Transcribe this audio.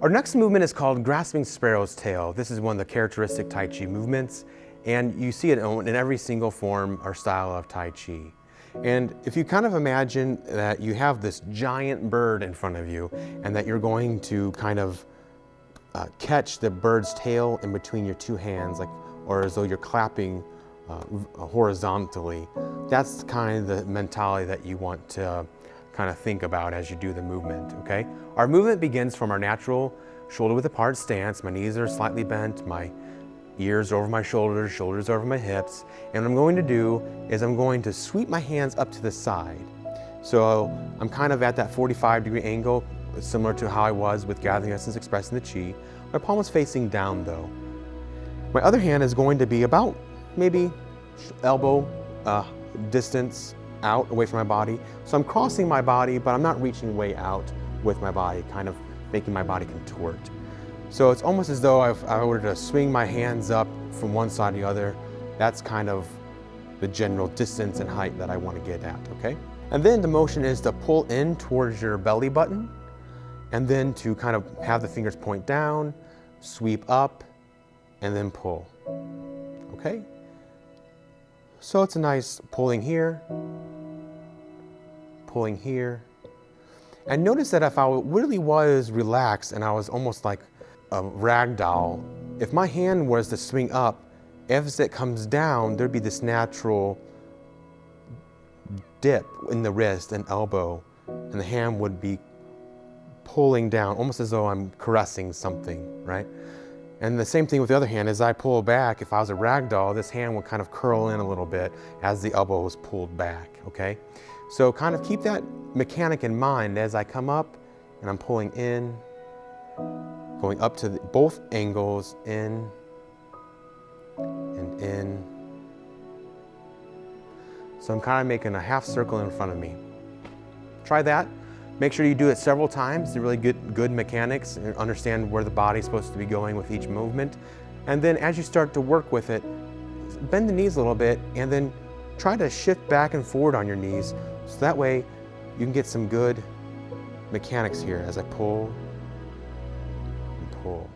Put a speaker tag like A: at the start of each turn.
A: Our next movement is called grasping sparrow's tail. This is one of the characteristic Tai Chi movements, and you see it in every single form or style of Tai Chi. And if you kind of imagine that you have this giant bird in front of you and that you're going to kind of catch the bird's tail in between your two hands, or as though you're clapping horizontally, that's kind of the mentality that you want to kind of think about as you do the movement, okay? Our movement begins from our natural shoulder width apart stance. My knees are slightly bent, my ears over my shoulders, shoulders over my hips. And what I'm going to do is I'm going to sweep my hands up to the side. So I'm kind of at that 45-degree angle, similar to how I was with gathering essence, expressing the chi. My palm is facing down though. My other hand is going to be about maybe elbow distance out away from my body. So I'm crossing my body, but I'm not reaching way out with my body, kind of making my body contort. So it's almost as though if I were to swing my hands up from one side to the other, that's kind of the general distance and height that I want to get at, okay? And then the motion is to pull in towards your belly button, and then to kind of have the fingers point down, sweep up, and then pull, okay? So it's a nice pulling here, and notice that if I really was relaxed and I was almost like a rag doll, if my hand was to swing up, as it comes down, there'd be this natural dip in the wrist and elbow, and the hand would be pulling down, almost as though I'm caressing something, right? And the same thing with the other hand. As I pull back, if I was a rag doll, this hand would kind of curl in a little bit as the elbow was pulled back, okay? So kind of keep that mechanic in mind as I come up and I'm pulling in, going up to both angles, in and in. So I'm kind of making a half circle in front of me. Try that. Make sure you do it several times to really get good mechanics and understand where the body's supposed to be going with each movement. And then as you start to work with it, bend the knees a little bit and then try to shift back and forward on your knees, so that way you can get some good mechanics here as I pull and pull.